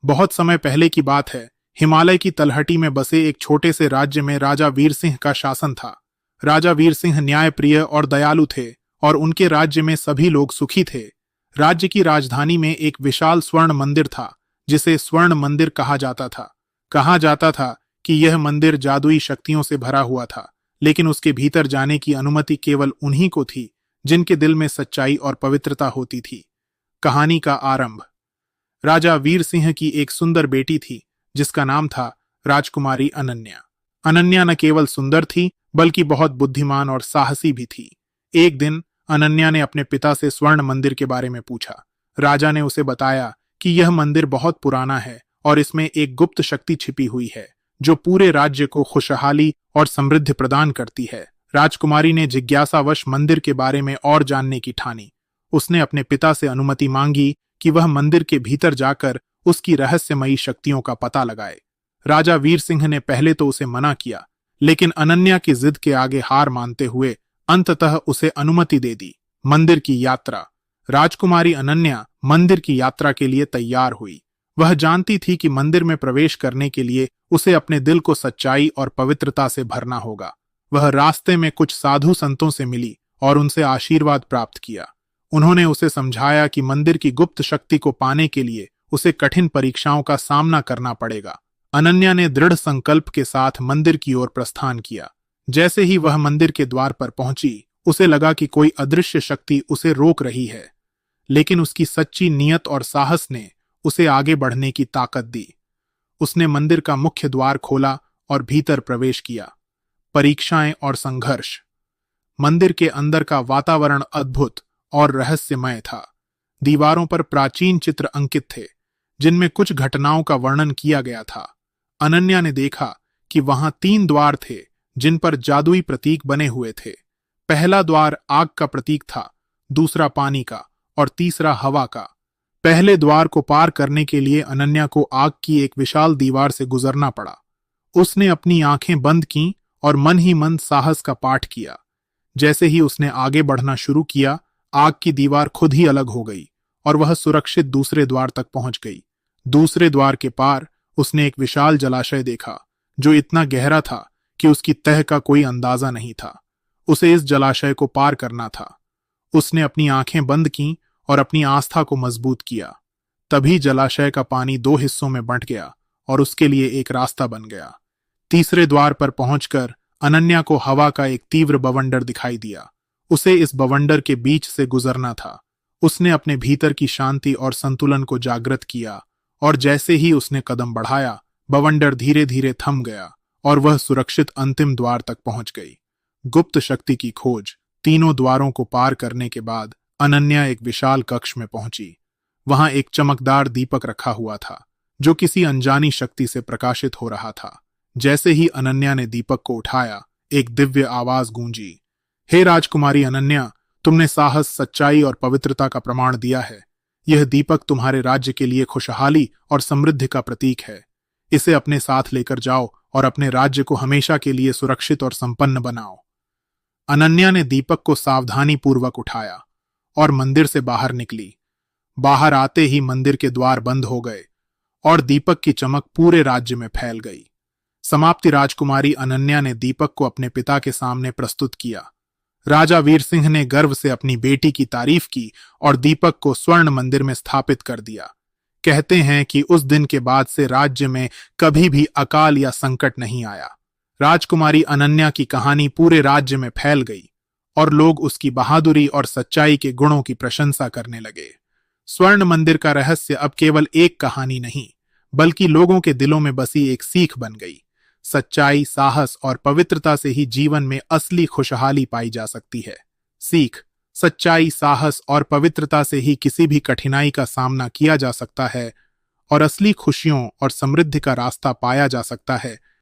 बहुत समय पहले की बात है। हिमालय की तलहटी में बसे एक छोटे से राज्य में राजा वीर सिंह का शासन था। राजा वीर सिंह न्यायप्रिय और दयालु थे और उनके राज्य में सभी लोग सुखी थे। राज्य की राजधानी में एक विशाल स्वर्ण मंदिर था जिसे स्वर्ण मंदिर कहा जाता था। कहा जाता था कि यह मंदिर जादुई शक्तियों से भरा हुआ था, लेकिन उसके भीतर जाने की अनुमति केवल उन्हीं को थी जिनके दिल में सच्चाई और पवित्रता होती थी। कहानी का आरंभ। राजा वीर सिंह की एक सुंदर बेटी थी जिसका नाम था राजकुमारी अनन्या। अनन्या न केवल सुंदर थी बल्कि बहुत बुद्धिमान और साहसी भी थी। एक दिन अनन्या ने अपने पिता से स्वर्ण मंदिर के बारे में पूछा। राजा ने उसे बताया कि यह मंदिर बहुत पुराना है और इसमें एक गुप्त शक्ति छिपी हुई है जो पूरे राज्य को खुशहाली और समृद्धि प्रदान करती है। राजकुमारी ने जिज्ञासावश मंदिर के बारे में और जानने की ठानी। उसने अपने पिता से अनुमति मांगी कि वह मंदिर के भीतर जाकर उसकी रहस्यमयी शक्तियों का पता लगाए। राजा वीर सिंह ने पहले तो उसे मना किया, लेकिन अनन्या की जिद के आगे हार मानते हुए अंततः उसे अनुमति दे दी। मंदिर की यात्रा। राजकुमारी अनन्या मंदिर की यात्रा के लिए तैयार हुई। वह जानती थी कि मंदिर में प्रवेश करने के लिए उसे अपने दिल को सच्चाई और पवित्रता से भरना होगा। वह रास्ते में कुछ साधु संतों से मिली और उनसे आशीर्वाद प्राप्त किया। उन्होंने उसे समझाया कि मंदिर की गुप्त शक्ति को पाने के लिए उसे कठिन परीक्षाओं का सामना करना पड़ेगा। अनन्या ने दृढ़ संकल्प के साथ मंदिर की ओर प्रस्थान किया। जैसे ही वह मंदिर के द्वार पर पहुंची, उसे लगा कि कोई अदृश्य शक्ति उसे रोक रही है, लेकिन उसकी सच्ची नीयत और साहस ने उसे आगे बढ़ने की ताकत दी। उसने मंदिर का मुख्य द्वार खोला और भीतर प्रवेश किया। परीक्षाएं और संघर्ष। मंदिर के अंदर का वातावरण अद्भुत और रहस्यमय था। दीवारों पर प्राचीन चित्र अंकित थे जिनमें कुछ घटनाओं का वर्णन किया गया था। अनन्या ने देखा कि वहां 3 द्वार थे जिन पर जादुई प्रतीक बने हुए थे। पहला द्वार आग का प्रतीक था, दूसरा पानी का और तीसरा हवा का। पहले द्वार को पार करने के लिए अनन्या को आग की एक विशाल दीवार से गुजरना पड़ा। उसने अपनी आंखें बंद कीं और मन ही मन साहस का पाठ किया। जैसे ही उसने आगे बढ़ना शुरू किया, आग की दीवार खुद ही अलग हो गई और वह सुरक्षित दूसरे द्वार तक पहुंच गई। दूसरे द्वार के पार उसने एक विशाल जलाशय देखा जो इतना गहरा था कि उसकी तह का कोई अंदाजा नहीं था। उसे इस जलाशय को पार करना था। उसने अपनी आंखें बंद कीं और अपनी आस्था को मजबूत किया। तभी जलाशय का पानी 2 हिस्सों में बंट गया और उसके लिए एक रास्ता बन गया। तीसरे द्वार पर पहुंचकर अनन्या को हवा का एक तीव्र बवंडर दिखाई दिया। उसे इस बवंडर के बीच से गुजरना था। उसने अपने भीतर की शांति और संतुलन को जागृत किया और जैसे ही उसने कदम बढ़ाया, बवंडर धीरे धीरे थम गया और वह सुरक्षित अंतिम द्वार तक पहुंच गई। गुप्त शक्ति की खोज। तीनों द्वारों को पार करने के बाद अनन्या एक विशाल कक्ष में पहुंची। वहां एक चमकदार दीपक रखा हुआ था जो किसी अनजानी शक्ति से प्रकाशित हो रहा था। जैसे ही अनन्या ने दीपक को उठाया, एक दिव्य आवाज गूंजी। हे राजकुमारी अनन्या, तुमने साहस, सच्चाई और पवित्रता का प्रमाण दिया है। यह दीपक तुम्हारे राज्य के लिए खुशहाली और समृद्धि का प्रतीक है। इसे अपने साथ लेकर जाओ और अपने राज्य को हमेशा के लिए सुरक्षित और संपन्न बनाओ। अनन्या ने दीपक को सावधानी पूर्वक उठाया और मंदिर से बाहर निकली। बाहर आते ही मंदिर के द्वार बंद हो गए और दीपक की चमक पूरे राज्य में फैल गई। समाप्ति। राजकुमारी अनन्या ने दीपक को अपने पिता के सामने प्रस्तुत किया। राजा वीर सिंह ने गर्व से अपनी बेटी की तारीफ की और दीपक को स्वर्ण मंदिर में स्थापित कर दिया। कहते हैं कि उस दिन के बाद से राज्य में कभी भी अकाल या संकट नहीं आया। राजकुमारी अनन्या की कहानी पूरे राज्य में फैल गई और लोग उसकी बहादुरी और सच्चाई के गुणों की प्रशंसा करने लगे। स्वर्ण मंदिर का रहस्य अब केवल एक कहानी नहीं, बल्कि लोगों के दिलों में बसी एक सीख बन गई। सच्चाई, साहस और पवित्रता से ही जीवन में असली खुशहाली पाई जा सकती है। सीख। सच्चाई, साहस और पवित्रता से ही किसी भी कठिनाई का सामना किया जा सकता है और असली खुशियों और समृद्धि का रास्ता पाया जा सकता है।